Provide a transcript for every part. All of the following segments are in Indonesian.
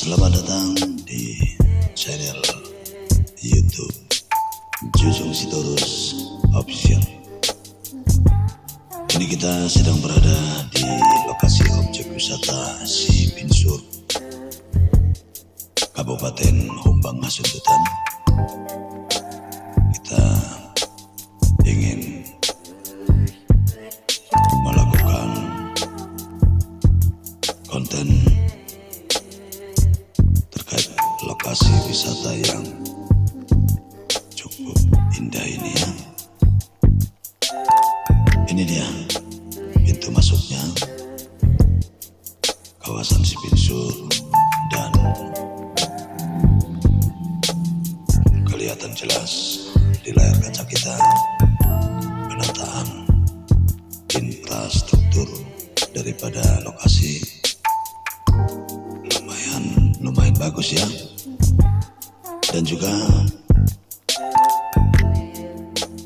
Selamat datang di channel YouTube Jujung Sitorus Official. Kini kita sedang berada di lokasi objek wisata Sipinsur, Kabupaten Humbang Hasundutan. Kita ingin melakukan konten terkait lokasi wisata yang cukup indah ini ya. Ini dia pintu masuknya, kawasan Sipinsur, dan kelihatan jelas di layar kaca kita penataan infrastruktur daripada lokasi lumayan bagus ya, dan juga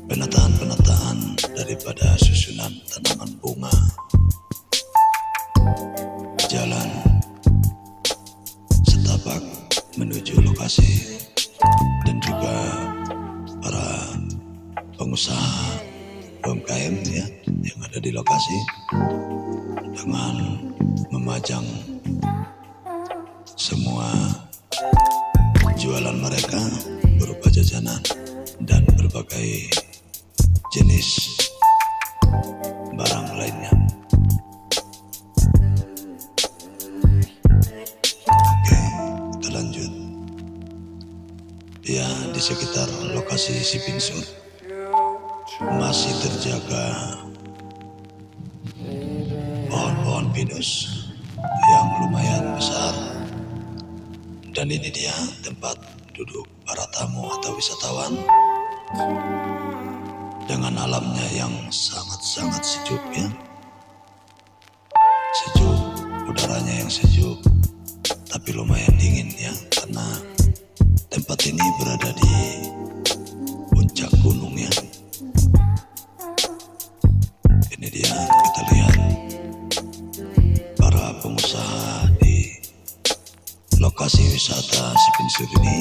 penataan daripada susunan tanaman bunga, jalan setapak menuju lokasi, dan juga para pengusaha UMKM ya yang ada di lokasi dengan memajang semua jualan mereka berupa jajanan dan berbagai jenis barang lainnya. Oke, kita lanjut. Ya, di sekitar lokasi Sipinsur masih terjaga pohon-pohon pinus yang lumayan besar. Dan ini dia tempat duduk para tamu atau wisatawan dengan alamnya yang sangat-sangat sejuk ya. Sejuk, udaranya yang sejuk, tapi lumayan dingin ya, karena tempat ini berada di puncak gunung ya. Ini dia, kita lihat para pengusaha di lokasi wisata Sipinsur ini.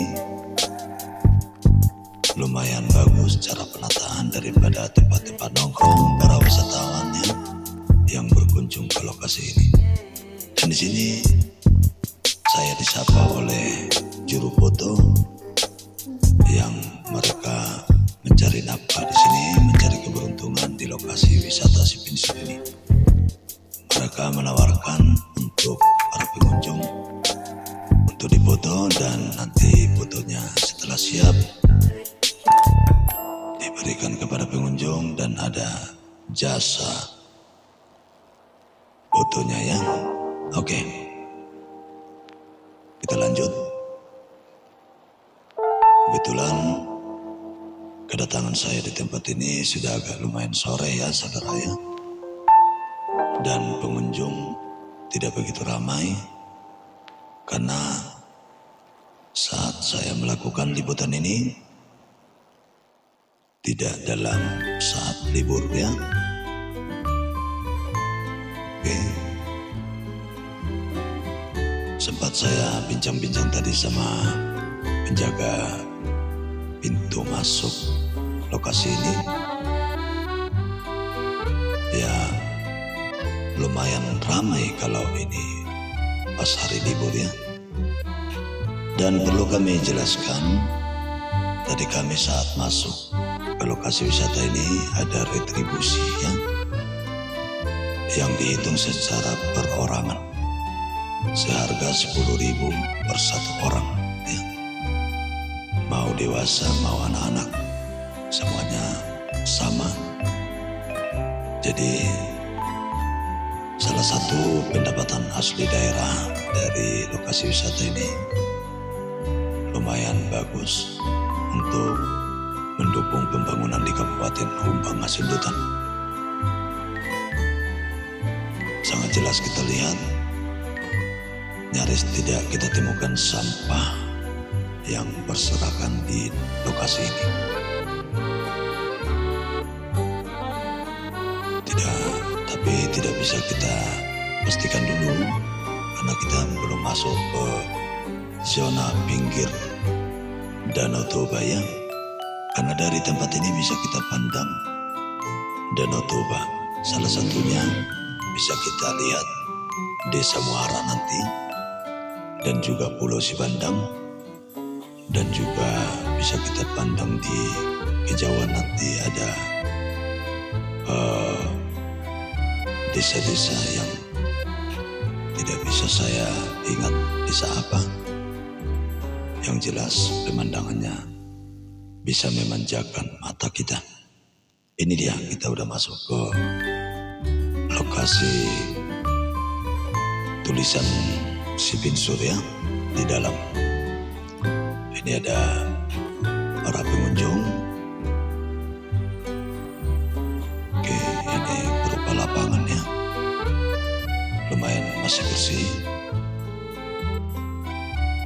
Lumayan bagus cara penataan daripada tempat-tempat nongkrong para wisatawannya yang berkunjung ke lokasi ini. Dan di sini saya disapa oleh juru foto yang mereka mencari nafkah di sini, mencari keberuntungan di lokasi wisata Sipinsur ini. Mereka menawarkan untuk para pengunjung untuk difoto, dan nanti fotonya setelah siap diberikan kepada pengunjung, dan ada jasa fotonya ya. Oke, kita lanjut. Kebetulan kedatangan saya di tempat ini sudah agak lumayan sore ya saudara ya, dan pengunjung tidak begitu ramai karena saat saya melakukan liputan ini tidak dalam saat libur ya. Oke, sempat saya bincang-bincang tadi sama penjaga pintu masuk lokasi ini. Ya, lumayan ramai kalau ini pas hari libur ya. Dan perlu kami jelaskan, tadi kami saat masuk ke lokasi wisata ini ada retribusi ya, yang dihitung secara perorangan seharga 10.000 per satu orang ya. Mau dewasa mau anak-anak semuanya sama. Jadi salah satu pendapatan asli daerah dari lokasi wisata ini lumayan bagus untuk mendukung pembangunan di Kabupaten Humbang Hasundutan. Sangat jelas kita lihat, nyaris tidak kita temukan sampah yang berserakan di lokasi ini. Tidak bisa kita pastikan dulu karena kita belum masuk ke zona pinggir Danau Toba ya. Karena dari tempat ini bisa kita pandang Danau Toba. Salah satunya bisa kita lihat Desa Muara nanti, dan juga Pulau Sibandang, dan juga bisa kita pandang di kejauhan nanti ada desa-desa yang tidak bisa saya ingat desa apa. Yang jelas pemandangannya bisa memanjakan mata kita. Ini dia, kita udah masuk ke lokasi tulisan Sipinsur ya, di dalam. Ini ada para pengunjung. Oke, ini berupa lapangannya, lumayan masih bersih.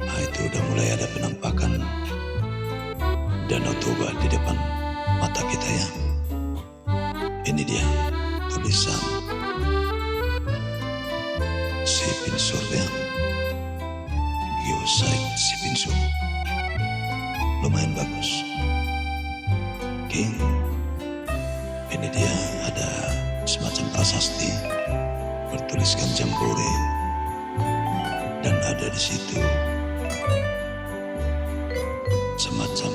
Nah, itu udah mulai ada penampakan Danau Toba di depan mata kita ya. Ini dia tulisan Sipinsur ya, Geosite Sipinsur, lumayan bagus. Oke, ini dia ada semacam prasasti bertuliskan Jambore, dan ada di situ semacam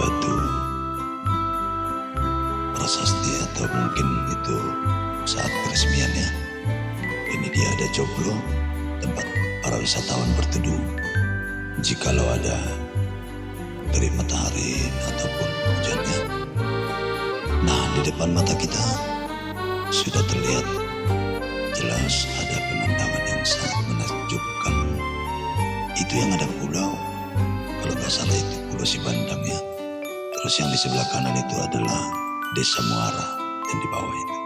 batu prasasti, atau mungkin itu saat peresmian ya. Ini dia ada joglo, tempat para wisatawan berteduh jikalau ada terik matahari ataupun hujannya. Nah, di depan mata kita sudah terlihat jelas ada pemandangan yang sangat menakjubkan. Itu yang ada pulau, kalau nggak salah itu Pulau Sibandang ya. Terus yang di sebelah kanan itu adalah Desa Muara yang di bawah itu.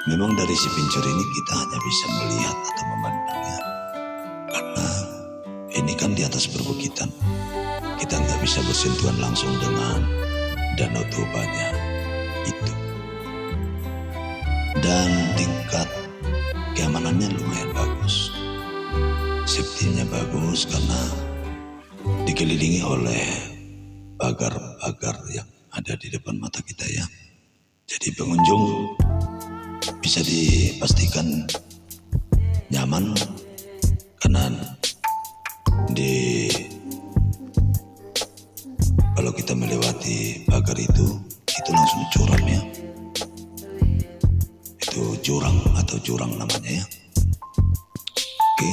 Memang dari Sipinsur ini kita hanya bisa melihat atau memandangnya, karena ini kan di atas perbukitan. Kita nggak bisa bersentuhan langsung dengan Danau Tobanya itu. Dan tingkat keamanannya lumayan bagus. Safety-nya bagus karena dikelilingi oleh pagar-pagar yang ada di depan mata kita ya. Jadi pengunjung bisa dipastikan nyaman, karena kalau kita melewati pagar itu langsung curam ya. Itu jurang atau jurang namanya ya. Oke.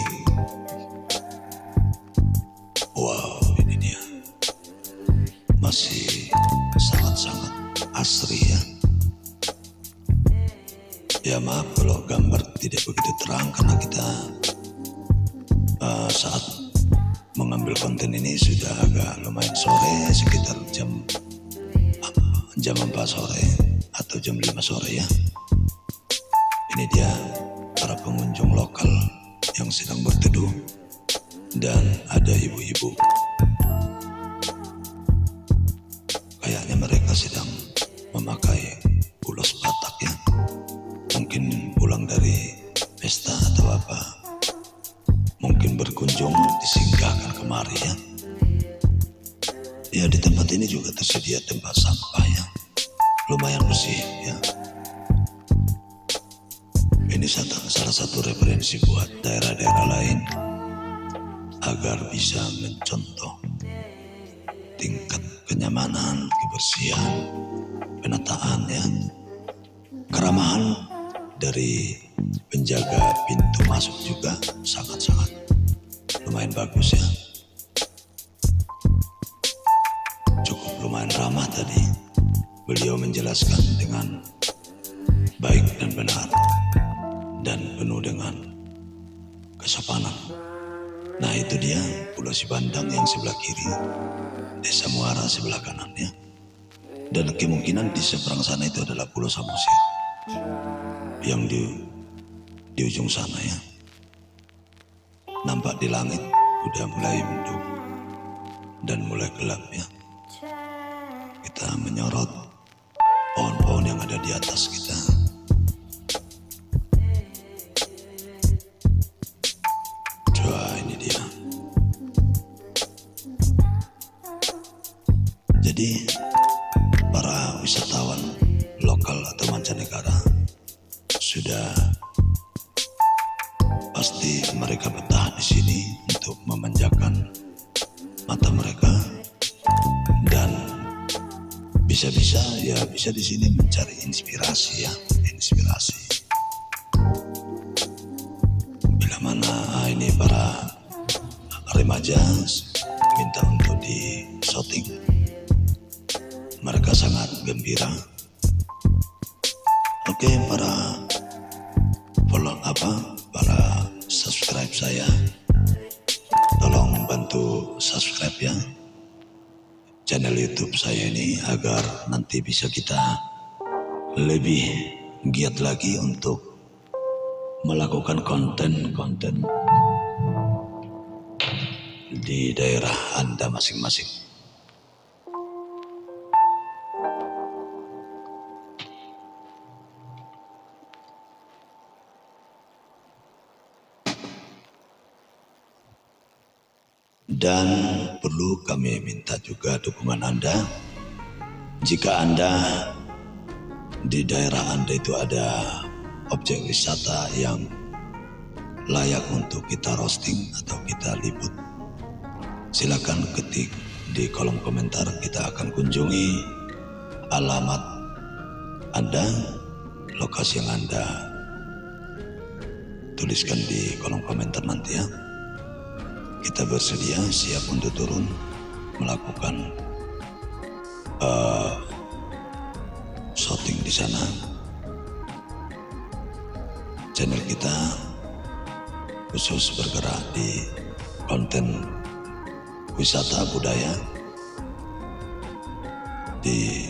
Wow, ini dia. Masih sangat-sangat asri ya. Ya maaf kalau gambar tidak begitu terang, karena kita saat mengambil konten ini sudah agak lumayan sore, sekitar jam 4 sore atau jam 5 sore ya. Ini dia para pengunjung lokal yang sedang berteduh, dan ada ibu-ibu. Kayaknya mereka sedang memakai ulos Batak ya. Mungkin pulang dari pesta atau apa. Mungkin berkunjung, disinggahkan kemari ya. Ya, di tempat ini juga tersedia tempat sampah ya. Lumayan bersih ya. Ini salah satu referensi buat daerah-daerah lain agar bisa mencontoh tingkat kenyamanan, kebersihan, penataan ya, keramahan dari penjaga pintu masuk juga sangat-sangat lumayan bagus ya. Cukup lumayan ramah tadi. Beliau menjelaskan dengan baik dan benar dan penuh dengan kesopanan. Nah, itu dia Pulau Sibandang yang sebelah kiri, Desa Muara sebelah kanannya, dan kemungkinan di seberang sana itu adalah Pulau Samosir yang di ujung sana ya. Nampak di langit udah mulai mendung dan mulai gelap ya. Kita menyorot pohon-pohon yang ada di atas kita. Jadi para wisatawan lokal atau mancanegara sudah pasti mereka betah di sini untuk memanjakan mata mereka, dan bisa-bisa ya bisa di sini mencari inspirasi ya, inspirasi. Bila mana ini para remaja minta untuk di shooting, mereka sangat gembira. Oke, para para subscribe saya, tolong bantu subscribe ya channel YouTube saya ini, agar nanti bisa kita lebih giat lagi untuk melakukan konten-konten di daerah Anda masing-masing. Dan perlu kami minta juga dukungan Anda. Jika Anda di daerah Anda itu ada objek wisata yang layak untuk kita roasting atau kita liput, silakan ketik di kolom komentar. Kita akan kunjungi alamat Anda, lokasi yang Anda tuliskan di kolom komentar nanti ya. Kita bersedia siap untuk turun melakukan shooting di sana. Channel kita khusus bergerak di konten wisata budaya di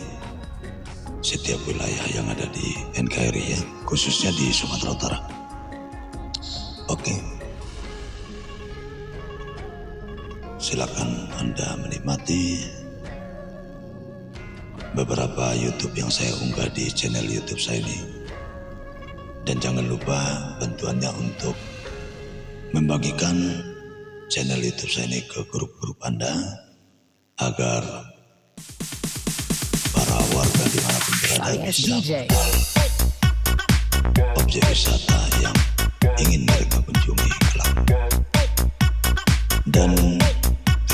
setiap wilayah yang ada di NKRI ya, khususnya di Sumatera Utara. Oke. Silakan Anda menikmati beberapa YouTube yang saya unggah di channel YouTube saya ini. Dan jangan lupa bantuannya untuk membagikan channel YouTube saya ini ke grup-grup Anda, agar para warga dimanapun berada bisa mengenal objek wisata yang ingin mereka kunjungi kelak. Dan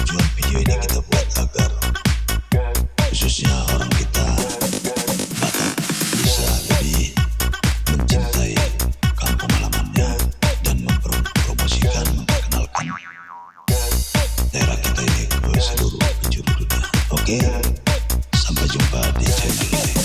tujuan video ini kita buat agar khususnya orang kita Batak bisa lebih mencintai kampung halamannya dan mempromosikan, memperkenalkan daerah kita ini ke seluruh penjuru dunia. Oke, sampai jumpa di channel lain.